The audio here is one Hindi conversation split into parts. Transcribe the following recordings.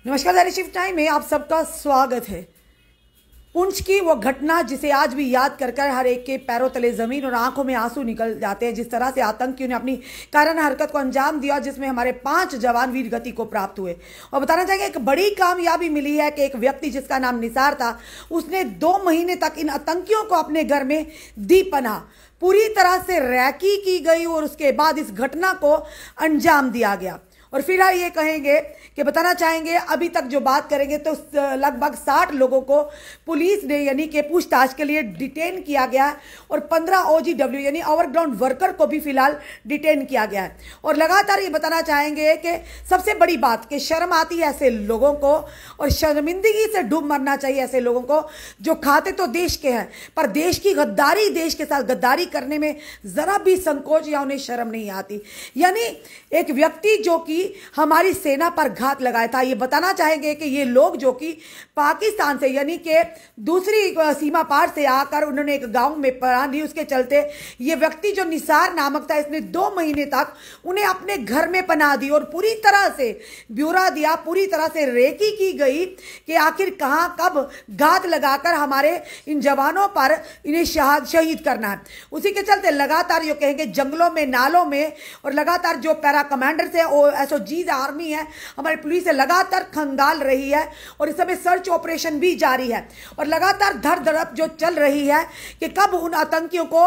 नमस्कार, दैनिक शिफ्ट टाइम में आप सबका स्वागत है। पुंछ की वो घटना जिसे आज भी याद कर कर हर एक के पैरों तले जमीन और आंखों में आंसू निकल जाते हैं। जिस तरह से आतंकियों ने अपनी कायराना हरकत को अंजाम दिया, जिसमें हमारे 5 जवान वीर गति को प्राप्त हुए। और बताना चाहेंगे एक बड़ी कामयाबी मिली है कि एक व्यक्ति जिसका नाम निसार था, उसने 2 महीने तक इन आतंकियों को अपने घर में दी पनाह। पूरी तरह से रैकी की गई और उसके बाद इस घटना को अंजाम दिया गया। और फिलहाल ये कहेंगे कि बताना चाहेंगे अभी तक जो बात करेंगे तो लगभग 60 लोगों को पुलिस ने यानी कि पूछताछ के लिए डिटेन किया गया है और 15 OGW यानी ओवरग्राउंड वर्कर को भी फिलहाल डिटेन किया गया है। और लगातार ये बताना चाहेंगे कि सबसे बड़ी बात कि शर्म आती है ऐसे लोगों को और शर्मिंदगी से डूब मरना चाहिए ऐसे लोगों को जो खाते तो देश के हैं पर देश की गद्दारी, देश के साथ गद्दारी करने में जरा भी संकोच या उन्हें शर्म नहीं आती। यानी एक व्यक्ति जो कि हमारी सेना पर घात लगाया था, ये बताना चाहेंगे कि ये लोग जो कि पाकिस्तान से यानी कि दूसरी सीमा पार से आकर उन्होंने एक गांव में पनाह ली। उसके चलते ये व्यक्ति जो निसार नामक था, इसने 2 महीने तक उन्हें अपने घर में पनाह दी और पूरी तरह से ब्यौरा दिया, पूरी तरह से रेकी की गई कि आखिर कहां कब घात लगाकर हमारे इन जवानों पर इन्हें शहीद करना है। उसी के चलते लगातार ये कहेंगे जंगलों में, नालों में और लगातार जो पैरा कमांडर्स है, SOGs आर्मी है, हमारी पुलिस लगातार खंगाल रही है और इस समय सर्च ऑपरेशन भी जारी है और लगातार धर धड़प जो चल रही है कि कब उन आतंकियों को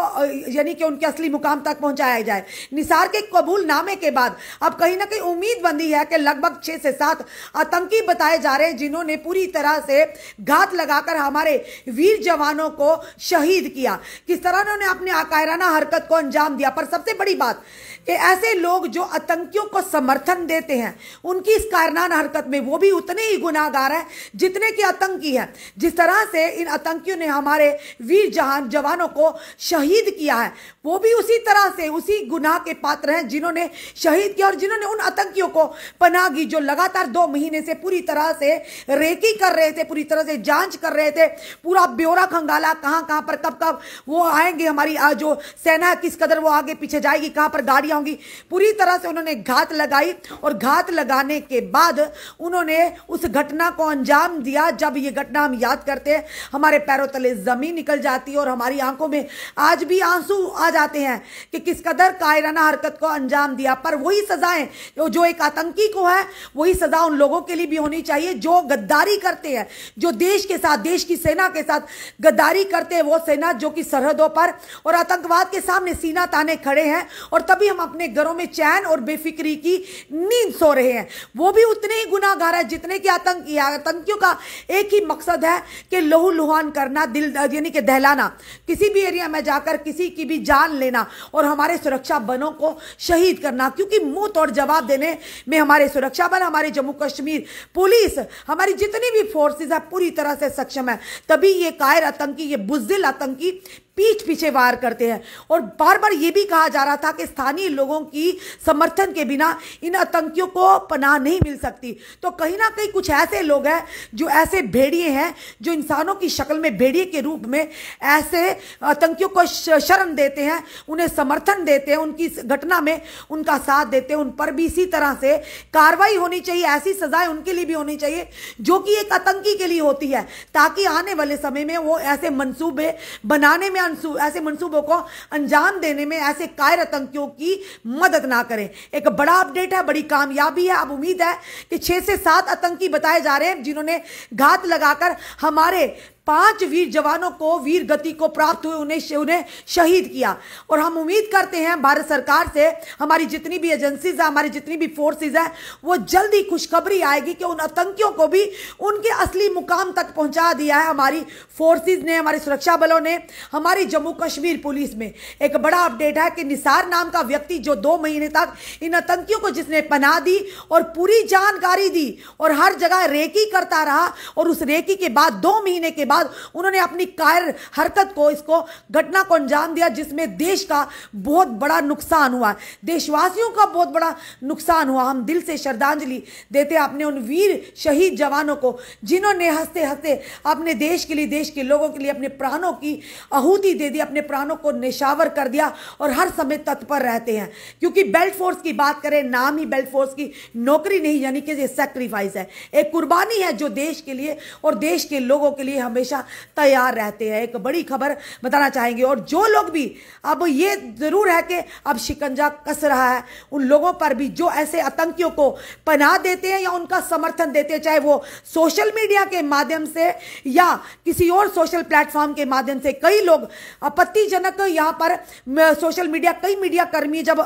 यानी कि उनके असली मुकाम तक पहुंचाया जाए। निसार के कबूलनामे के बाद अब कहीं ना कहीं उम्मीद बंधी है कि लगभग 6 से 7 आतंकी बताए जा रहे हैं जिन्होंने पूरी तरह से घात लगाकर हमारे वीर जवानों को शहीद किया। किस तरह उन्होंने अपने कायराना हरकत को अंजाम दिया। पर सबसे बड़ी बात कि ऐसे लोग जो आतंकियों को समर्थन देते हैं, उनकी इस कायराना हरकत में वो भी उतने ही गुनाहगार हैं जितने कि आतंकी हैं। जिस तरह से इन आतंकियों ने हमारे वीर जवानों को शहीद किया है, वो भी उसी तरह से उसी गुनाह के पात्र हैं जिन्होंने शहीद किया और जिन्होंने उन आतंकियों को पनाह दी जो लगातार 2 महीने से पूरी तरह से रेकी कर रहे थे, पूरी तरह से जांच कर रहे थे, पूरा ब्यौरा खंगाला कहां कहां पर कब कब वो आएंगे, हमारी जो सेना किस कदर वो आगे पीछे जाएगी, कहां पर गाड़ियां होंगी। पूरी तरह से उन्होंने घात लगाई और घात लगाने के बाद उन्होंने उस घटना को अंजाम दिया। जब ये घटना हम याद करते हैं, हमारे पैरों तले जमीन निकल जाती है और हमारी आंखों में आज भी आंसू आ जाते हैं कि किस कदर कायराना हरकत को अंजाम दिया। पर वही सजाएं जो एक आतंकी को है, वही सजा उन लोगों के लिए भी होनी चाहिए जो गद्दारी करते हैं, जो देश के साथ, देश की सेना के साथ गद्दारी करते हैं। वो सेना जो कि सरहदों पर और आतंकवाद के सामने सीना ताने खड़े हैं और तभी हम अपने घरों में चैन और बेफिक्री की नींद सो रहे हैं। वो भी उतने ही गुनाहगार है जितने कि आतंकियों का एक ही मकसद है कि लहू लुहान करना, दिल यानी कि दहलाना, किसी भी एरिया में जाकर किसी की भी जान लेना और हमारे सुरक्षा बलों को शहीद करना। क्योंकि मुंह तोड़ जवाब देने में हमारे सुरक्षा बल, हमारे जम्मू कश्मीर पुलिस, हमारी जितनी भी फोर्सेस है पूरी तरह से सक्षम है। तभी ये कायर आतंकी, ये बुज़दिल आतंकी पीठ पीछे वार करते हैं। और बार बार यह भी कहा जा रहा था कि स्थानीय लोगों की समर्थन के बिना इन आतंकियों को पनाह नहीं मिल सकती। तो कहीं ना कहीं कुछ ऐसे लोग हैं जो ऐसे भेड़िए हैं, जो इंसानों की शक्ल में भेड़िए के रूप में ऐसे आतंकियों को शरण देते हैं, उन्हें समर्थन देते हैं, उनकी घटना में उनका साथ देते हैं। उन पर भी इसी तरह से कार्रवाई होनी चाहिए, ऐसी सजाएं उनके लिए भी होनी चाहिए जो कि एक आतंकी के लिए होती है, ताकि आने वाले समय में वो ऐसे मंसूबे बनाने में, ऐसे मंसूबों को अंजाम देने में ऐसे कायर आतंकियों की मदद ना करें। एक बड़ा अपडेट है, बड़ी कामयाबी है। अब उम्मीद है कि 6 से 7 आतंकी बताए जा रहे हैं जिन्होंने घात लगाकर हमारे 5 वीर जवानों को वीर गति को प्राप्त हुए, उन्हें शहीद किया। और हम उम्मीद करते हैं भारत सरकार से, हमारी जितनी भी एजेंसीज है, हमारी जितनी भी फोर्सेज है, वो जल्दी खुशखबरी आएगी कि उन आतंकियों को भी उनके असली मुकाम तक पहुंचा दिया है हमारी फोर्सेज ने, हमारी सुरक्षा बलों ने, हमारी जम्मू कश्मीर पुलिस में। एक बड़ा अपडेट है कि निसार नाम का व्यक्ति जो 2 महीने तक इन आतंकियों को जिसने पनाह दी और पूरी जानकारी दी और हर जगह रेकी करता रहा और उस रेकी के बाद 2 महीने के बाद बाद उन्होंने अपनी कायर हरकत को, इसको घटना को अंजाम दिया, जिसमें देश का बहुत बड़ा नुकसान हुआ, देशवासियों का बहुत बड़ा नुकसान हुआ। हम दिल से श्रद्धांजलि देते हैं अपने उन वीर शहीद जवानों को, जिन्होंने हंसते हंसते अपने देश के लिए, देश के लोगों के लिए अपने प्राणों की आहुति दे दी, अपने प्राणों को निशावर कर दिया और हर समय तत्पर रहते हैं। क्योंकि बेल्ट फोर्स की बात करें, नाम ही बेल्ट फोर्स की नौकरी नहीं, यानी कि ये सैक्रिफाइस है, एक कुर्बानी है जो देश के लिए और देश के लोगों के लिए हमेशा तैयार रहते हैं। एक बड़ी खबर बताना चाहेंगे। और जो लोग भी, अब ये जरूर है कि अब शिकंजा कस रहा है उन लोगों पर भी जो ऐसे आतंकियों को पनाह देते हैं या उनका समर्थन देते हैं, चाहे वो सोशल मीडिया के माध्यम से या किसी और सोशल प्लेटफॉर्म के माध्यम से। कई लोग आपत्तिजनक यहां पर सोशल मीडिया, कई मीडिया कर्मी जब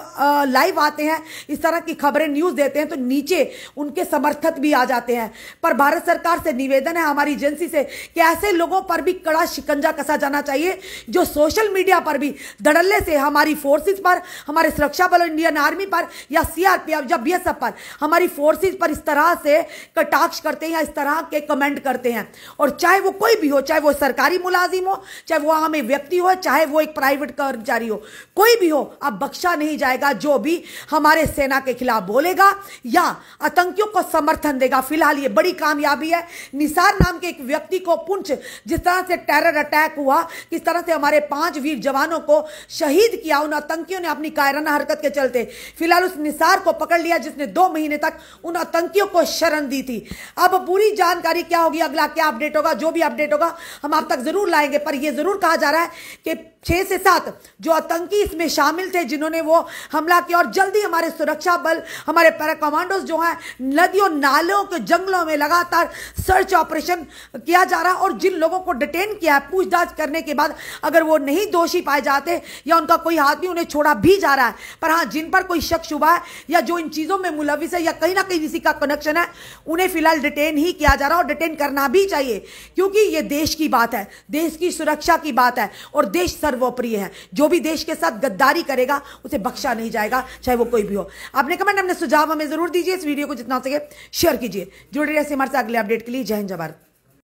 लाइव आते हैं, इस तरह की खबरें न्यूज देते हैं, तो नीचे उनके समर्थक भी आ जाते हैं। पर भारत सरकार से निवेदन है, हमारी एजेंसी से, कि ऐसे लोगों पर भी कड़ा शिकंजा कसा जाना चाहिए जो सोशल मीडिया पर भी धड़ल्ले से हमारी फोर्सेस पर, हमारे सुरक्षा बल, इंडियन आर्मी पर या सीआरपीएफ या बीएसएफ पर, हमारी फोर्सेस पर इस तरह से कटाक्ष करते हैं या इस तरह के कमेंट करते हैं। और चाहे वो कोई भी हो, चाहे वो सरकारी मुलाजिम हो, चाहे वो आम व्यक्ति हो, चाहे वो एक प्राइवेट कर्मचारी हो, कोई भी हो, अब बख्शा नहीं जाएगा जो भी हमारे सेना के खिलाफ बोलेगा या आतंकियों को समर्थन देगा। फिलहाल ये बड़ी कामयाबी है। निसार नाम के एक व्यक्ति को पुंछ, जिस तरह से टेरर अटैक हुआ, किस तरह से हमारे 5 वीर जवानों को शहीद किया उन आतंकियों ने अपनी कायराना हरकत के चलते, फिलहाल उस निसार को पकड़ लिया जिसने 2 महीने तक उन आतंकियों को शरण दी थी। अब पूरी जानकारी क्या होगी, अगला क्या अपडेट होगा, जो भी अपडेट होगा हम आप तक जरूर लाएंगे। पर यह जरूर कहा जा रहा है कि 6 से 7 जो आतंकी इसमें शामिल थे, जिन्होंने वो हमला किया, और जल्दी हमारे सुरक्षा बल, हमारे पैरा कमांडोज जो हैं, नदियों नालों के जंगलों में लगातार सर्च ऑपरेशन किया जा रहा है। और जिन लोगों को डिटेन किया है, पूछताछ करने के बाद अगर वो नहीं दोषी पाए जाते या उनका कोई हाथ भी, उन्हें छोड़ा भी जा रहा है। पर हाँ, जिन पर कोई शक शुबा है या जो इन चीजों में मुलविस है या कहीं ना कहीं किसी का कनेक्शन है, उन्हें फिलहाल डिटेन ही किया जा रहा है और डिटेन करना भी चाहिए, क्योंकि ये देश की बात है, देश की सुरक्षा की बात है और देश सर्वोपरि है। जो भी देश के साथ गद्दारी करेगा उसे बख्शा नहीं जाएगा, चाहे वो कोई भी हो। आपने कमेंट, हमने सुझाव हमें जरूर दीजिए। इस वीडियो को जितना हो सके शेयर कीजिए। जुड़े रहिए हमारे साथ अगले अपडेट के लिए। जय हिंद, जय भारत।